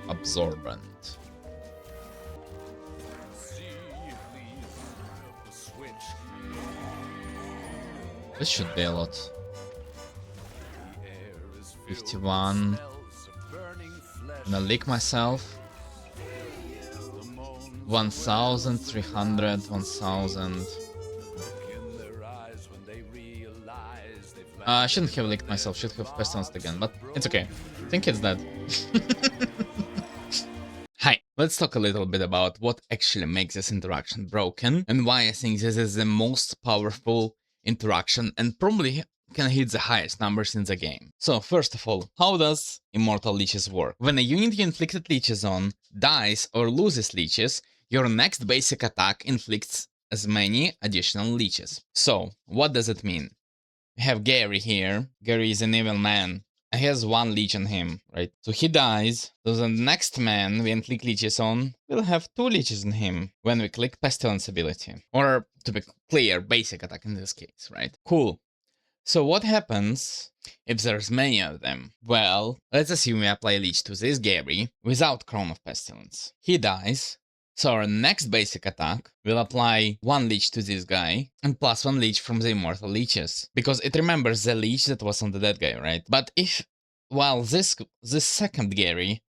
Absorbent. This should be a lot. 51. I'm gonna lick myself. 1,300, 1,000. I shouldn't have licked myself, should have pestilenced again, but it's okay. I think it's dead. Hi, let's talk a little bit about what actually makes this interaction broken and why I think this is the most powerful interaction and probably can hit the highest numbers in the game. So first of all, how does Immortal Leeches work? When a unit you inflicted leeches on dies or loses leeches, your next basic attack inflicts as many additional leeches. So what does it mean? We have Gary here. Gary is an evil man. And he has 1 leech on him, right? So he dies. So the next man we inflict leeches on will have 2 leeches on him when we click Pestilence ability. Or to be clear, basic attack in this case, right? Cool. So what happens if there's many of them? Well, let's assume we apply leech to this Gary without Crown of Pestilence. He dies. So our next basic attack will apply 1 leech to this guy and plus 1 leech from the Immortal Leeches. Because it remembers the leech that was on the dead guy, right? But if, while this second Gary,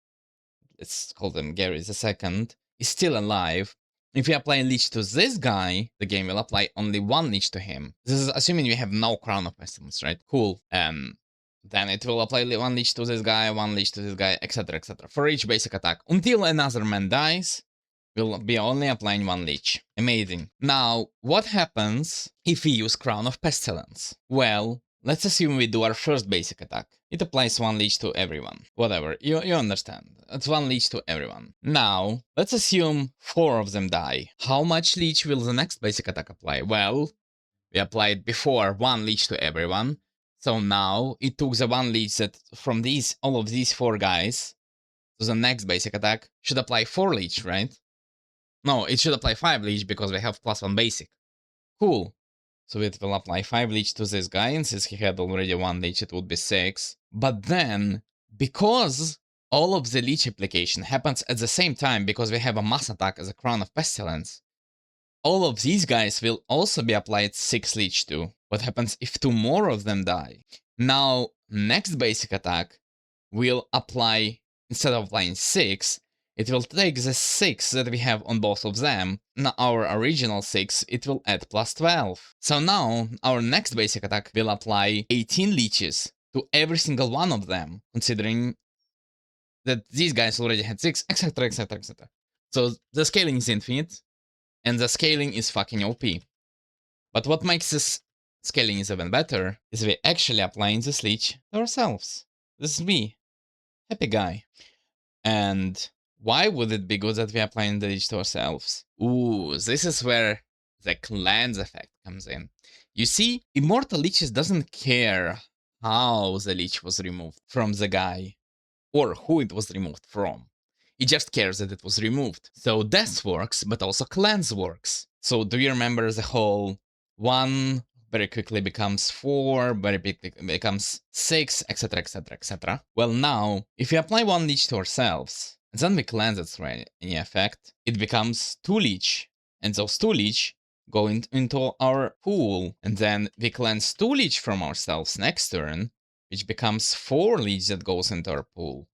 let's call them Gary the second, is still alive, if we apply leech to this guy, the game will apply only 1 leech to him. This is assuming we have no Crown of Pestilence, right? Cool. Then it will apply 1 leech to this guy, 1 leech to this guy, etc, etc. For each basic attack. Until another man dies, we'll be only applying 1 leech. Amazing. Now, what happens if we use Crown of Pestilence? Well, let's assume we do our first basic attack. It applies 1 leech to everyone. Whatever, you understand. It's 1 leech to everyone. Now, let's assume 4 of them die. How much leech will the next basic attack apply? Well, we applied before 1 leech to everyone. So now, it took the 1 leech that from all of these 4 guys. So the next basic attack should apply 4 leech, right? No, it should apply 5 leech because we have plus 1 basic. Cool. So it will apply 5 leech to this guy, and since he had already 1 leech, it would be 6. But then, because all of the leech application happens at the same time, because we have a mass attack as a Crown of Pestilence, all of these guys will also be applied 6 leech to. What happens if 2 more of them die? Now, next basic attack will apply, instead of applying 6, it will take the 6 that we have on both of them, now our original 6, it will add plus 12. So now, our next basic attack will apply 18 leeches to every single one of them, considering that these guys already had 6, etc, etc, etc. So the scaling is infinite, and the scaling is fucking OP. But what makes this scaling is even better is we actually applying this leech to ourselves. This is me, happy guy. And why would it be good that we apply the leech to ourselves? Ooh, this is where the cleanse effect comes in. You see, Immortal Leeches doesn't care how the leech was removed from the guy, or who it was removed from. It just cares that it was removed. So death works, but also cleanse works. So do you remember the whole 1 very quickly becomes 4, very quickly becomes 6, etc, etc, etc. Well now, if we apply 1 leech to ourselves, and then we cleanse it through any effect, it becomes 2 leech, and those 2 leech go into our pool, and then we cleanse 2 leech from ourselves next turn, which becomes 4 leech that goes into our pool.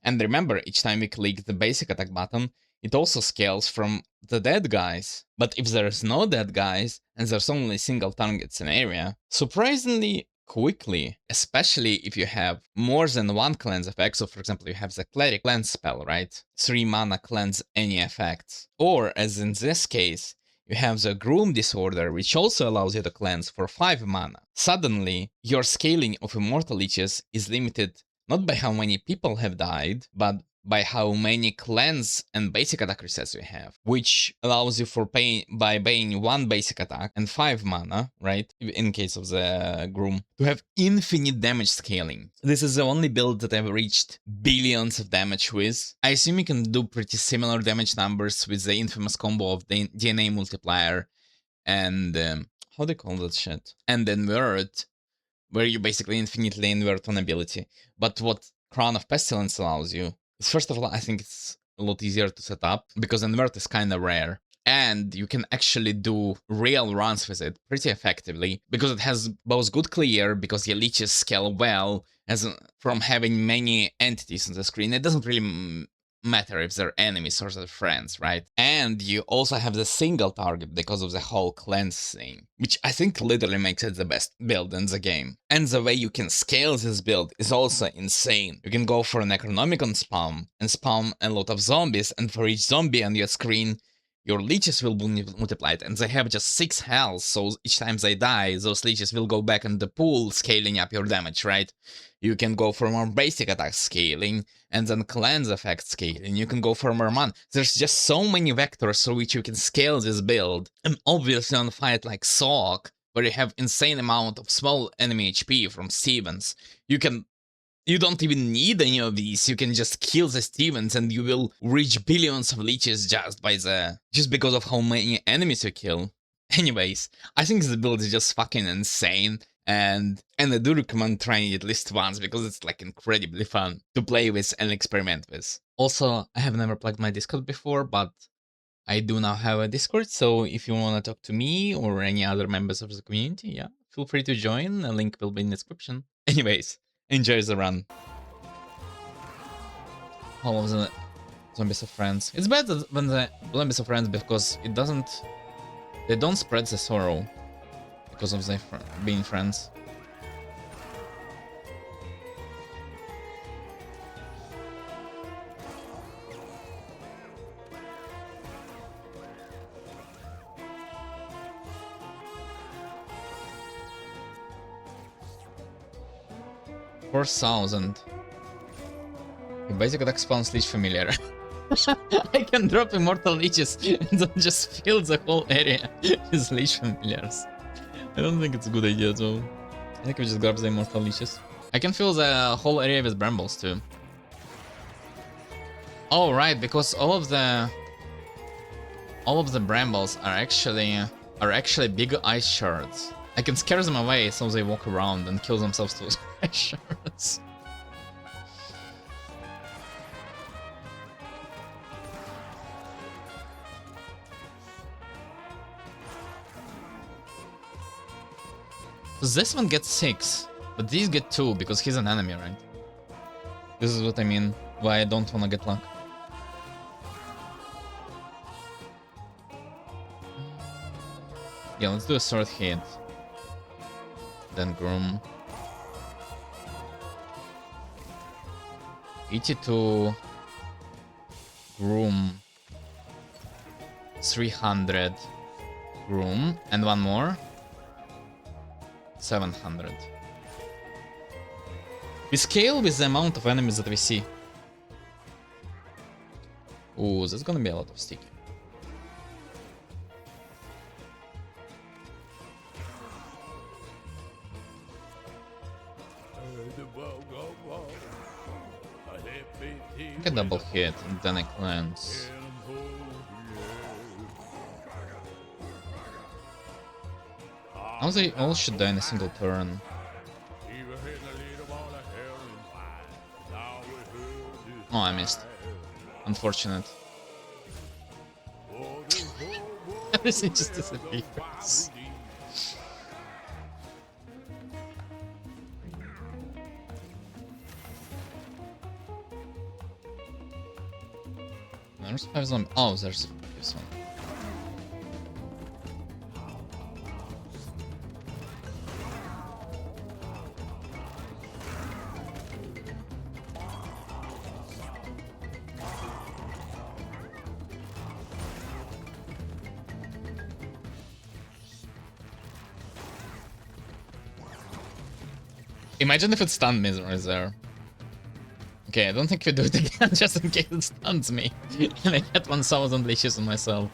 And remember, each time we click the basic attack button, it also scales from the dead guys. But if there's no dead guys, and there's only single targets in area, surprisingly quickly, especially if you have more than 1 cleanse effect, so for example you have the Cleric cleanse spell, right? 3 mana cleanse any effects. Or, as in this case, you have the Groom Disorder, which also allows you to cleanse for 5 mana. Suddenly, your scaling of Immortal Leeches is limited not by how many people have died, but by how many cleanse and basic attack resets you have, which allows you by paying 1 basic attack and 5 mana, right, in case of the Groom, to have infinite damage scaling. This is the only build that I've reached billions of damage with. I assume you can do pretty similar damage numbers with the infamous combo of the DNA multiplier and, how do you call that shit? And invert, where you basically infinitely invert an ability. But what Crown of Pestilence allows you First of all, I think it's a lot easier to set up because invert is kind of rare. And you can actually do real runs with it pretty effectively because it has both good clear, because your leeches scale well, as from having many entities on the screen. It doesn't really matter if they're enemies or they're friends, right? And you also have the single target because of the whole cleanse thing, which I think literally makes it the best build in the game. And the way you can scale this build is also insane. You can go for an Necronomicon spam and spam a lot of zombies, and for each zombie on your screen, your leeches will be multiplied, and they have just 6 health, so each time they die, those leeches will go back in the pool, scaling up your damage, right? You can go for more basic attack scaling, and then cleanse effect scaling. You can go for more mana. There's just so many vectors through which you can scale this build. And obviously on a fight like Sock, where you have insane amount of small enemy HP from Stevens, you don't even need any of these. You can just kill the Stevens and you will reach billions of leeches just because of how many enemies you kill. Anyways, I think the build is just fucking insane, and I do recommend trying it at least once because it's like incredibly fun to play with and experiment with. Also, I have never plugged my Discord before, but I do now have a Discord, so if you want to talk to me or any other members of the community, yeah, feel free to join. A link will be in the description. Anyways, enjoy the run. All of the zombies are friends. It's better when the zombies are friends because they don't spread the sorrow because of their being friends. $4,000. Your basic attack spawns leech familiar. I can drop immortal leeches and then just fill the whole area with leech familiars. I don't think it's a good idea though. I think we just grab the immortal leeches. I can fill the whole area with brambles too. Oh right, because all of the brambles are actually big ice shards. I can scare them away so they walk around and kill themselves to ice shards. So this one gets 6, but these get 2 because he's an enemy, right? This is what I mean, why I don't wanna get luck. Yeah, let's do a sword hit. Then Groom. 82. Groom. 300. Groom. And one more. 700. We scale with the amount of enemies that we see. Ooh, there's gonna be a lot of sticky. A double hit and then a cleanse. Now they all should die in a single turn. Oh, I missed. Unfortunate. Everything just disappears. There's 5 zombies. Oh, there's this one. Imagine if it stunned me right there. Okay, I don't think we do it again just in case it stuns me. And I get 1,000 leashes on myself.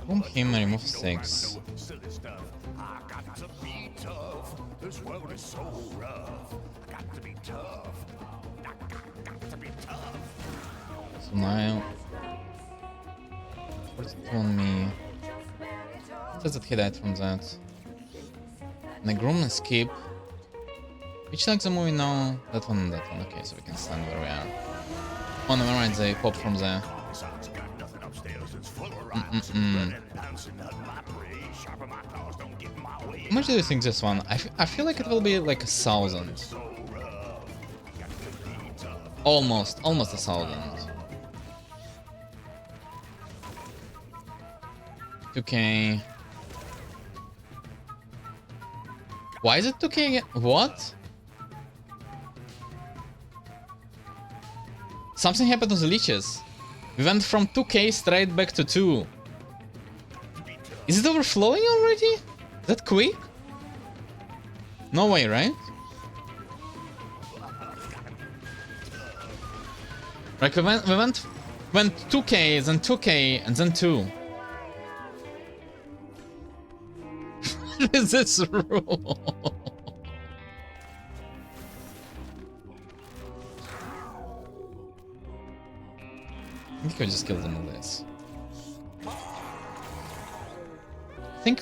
Boom him and remove 6. This world is so rough. I got to be tough. I got to be tough. So now 42 on me. It says that he died from that. And the groom and skip. Which likes the movie now? That one and that one. Okay, so we can stand where we are. Oh, never mind, they pop from there. How much do you think this one? I feel like it will be like 1,000. Almost 1,000. 2K. Why is it 2K again? What? Something happened to the leeches. We went from 2K straight back to 2. Is it overflowing already? Is that quick? No way, right? Like we went 2K, then 2K, and then 2. What is this rule? I think I just killed them with this. I think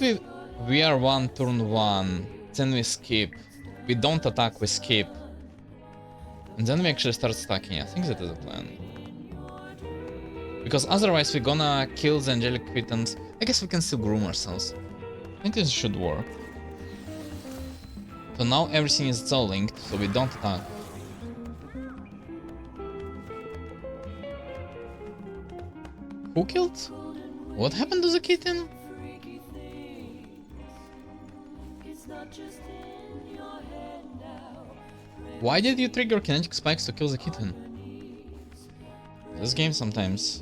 we are 1 turn 1, then we skip. We don't attack, we skip. And then we actually start stacking. I think that is the plan. Because otherwise we're gonna kill the angelic kittens. I guess we can still groom ourselves. I think this should work. So now everything is so linked, so we don't attack. Who killed? What happened to the kitten? Why did you trigger kinetic spikes to kill the kitten? This game sometimes.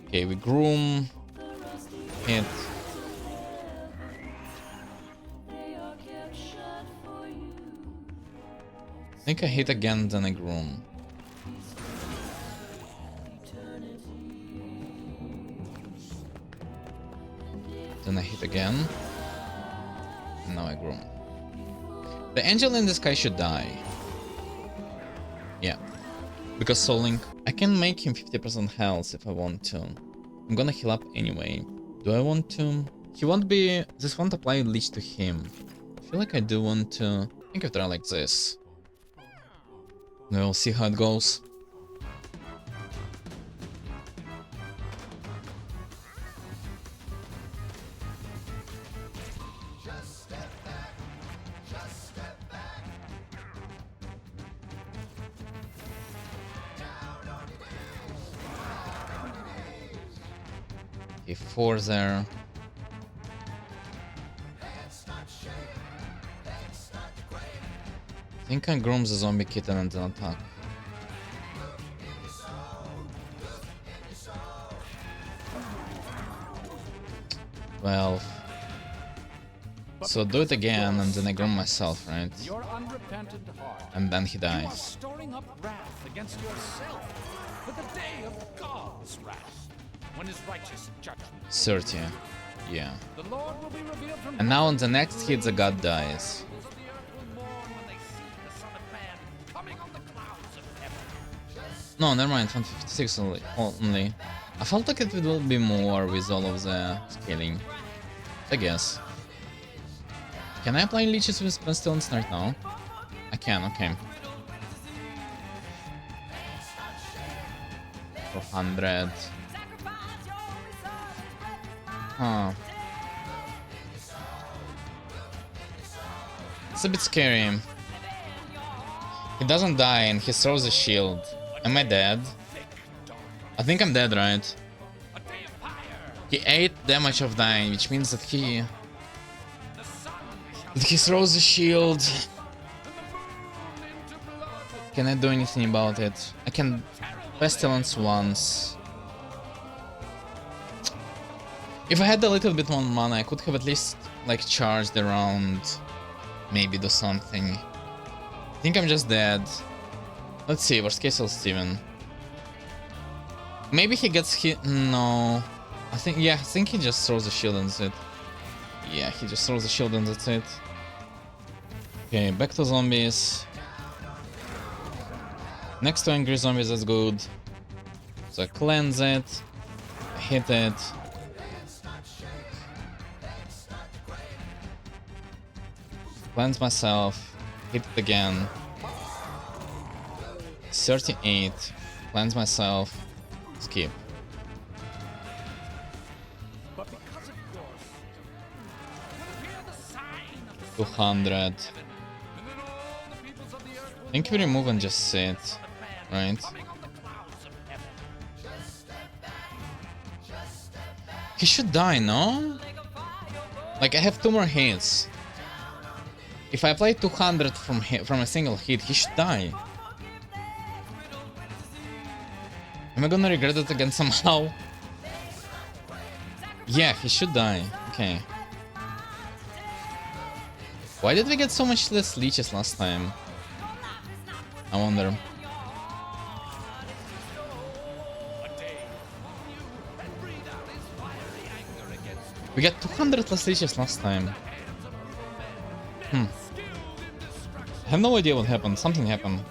Okay, we groom. Hit. I think I hit again, then I groom. Then I hit again. And now I groom. The angel in the sky should die. Yeah. Because Soul Link. I can make him 50% health if I want to. I'm gonna heal up anyway. Do I want to? He won't be... This won't apply leech to him. I feel like I do want to... I think I'll try like this. We'll see how it goes. Okay, 4 there. I think I groom the zombie kitten and then attack. Well, so do it again and then I groom myself, right? And then he dies. You are storing up wrath against yourself for the day of God's wrath, when his righteous judgment. 30, yeah. The Lord will be revealed from And now on the next hit the god dies. No, never mind, 156 only. I felt like it will be more with all of the scaling. I guess. Can I apply leeches with pestilence right now? I can, okay. 400. Huh. It's a bit scary. He doesn't die and he throws a shield. Am I dead? I think I'm dead, right? He 8 damage of dying, which means that he throws a shield. Can I do anything about it? I can pestilence once. If I had a little bit more mana, I could have at least like charged around, maybe do something. I think I'm just dead. Let's see, worst case he'll Steven. Maybe he gets hit. No. I think he just throws the shield and that's it. Yeah, he just throws the shield and that's it. Okay, back to zombies. Next to angry zombies, that's good. So I cleanse it, hit it. Cleanse myself, hit it again. 38, cleanse myself, skip. But because of your system, hear the sign of the 200. and then all the peoples of the earth will I think we remove and just sit, the man right? coming on the clouds of heaven. He should die, no? Like, I have 2 more hits. If I apply 200 from a single hit, he should die. Am I gonna regret it again somehow? Yeah, he should die. Okay. Why did we get so much less leeches last time? I wonder. We got 200 less leeches last time. I have no idea what happened. Something happened.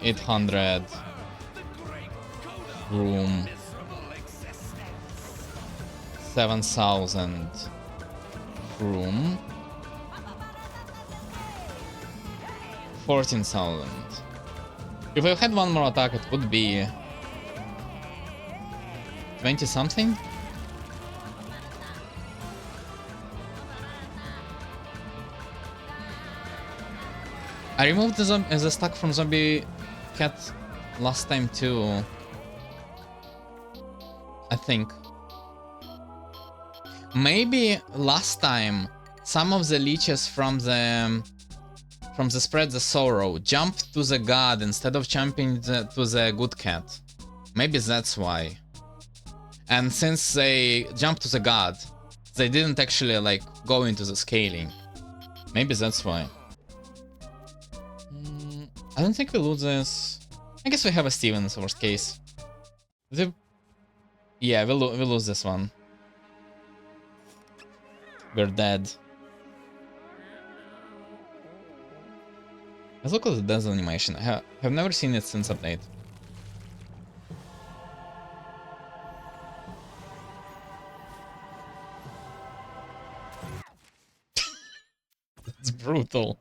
800. Room. 7,000. Room. 14,000. If I had one more attack, it would be 20 something. I removed the stack from Zombie Cat last time too. I think. Maybe last time some of the leeches from the Spread the Sorrow jumped to the god instead of jumping to the good cat. Maybe that's why. And since they jumped to the god, they didn't actually like go into the scaling. Maybe that's why. I don't think we lose this. I guess we have a Stevens worst case. Yeah, we'll lose this one. We're dead. Let's look at the dance animation. I have never seen it since update. It's brutal.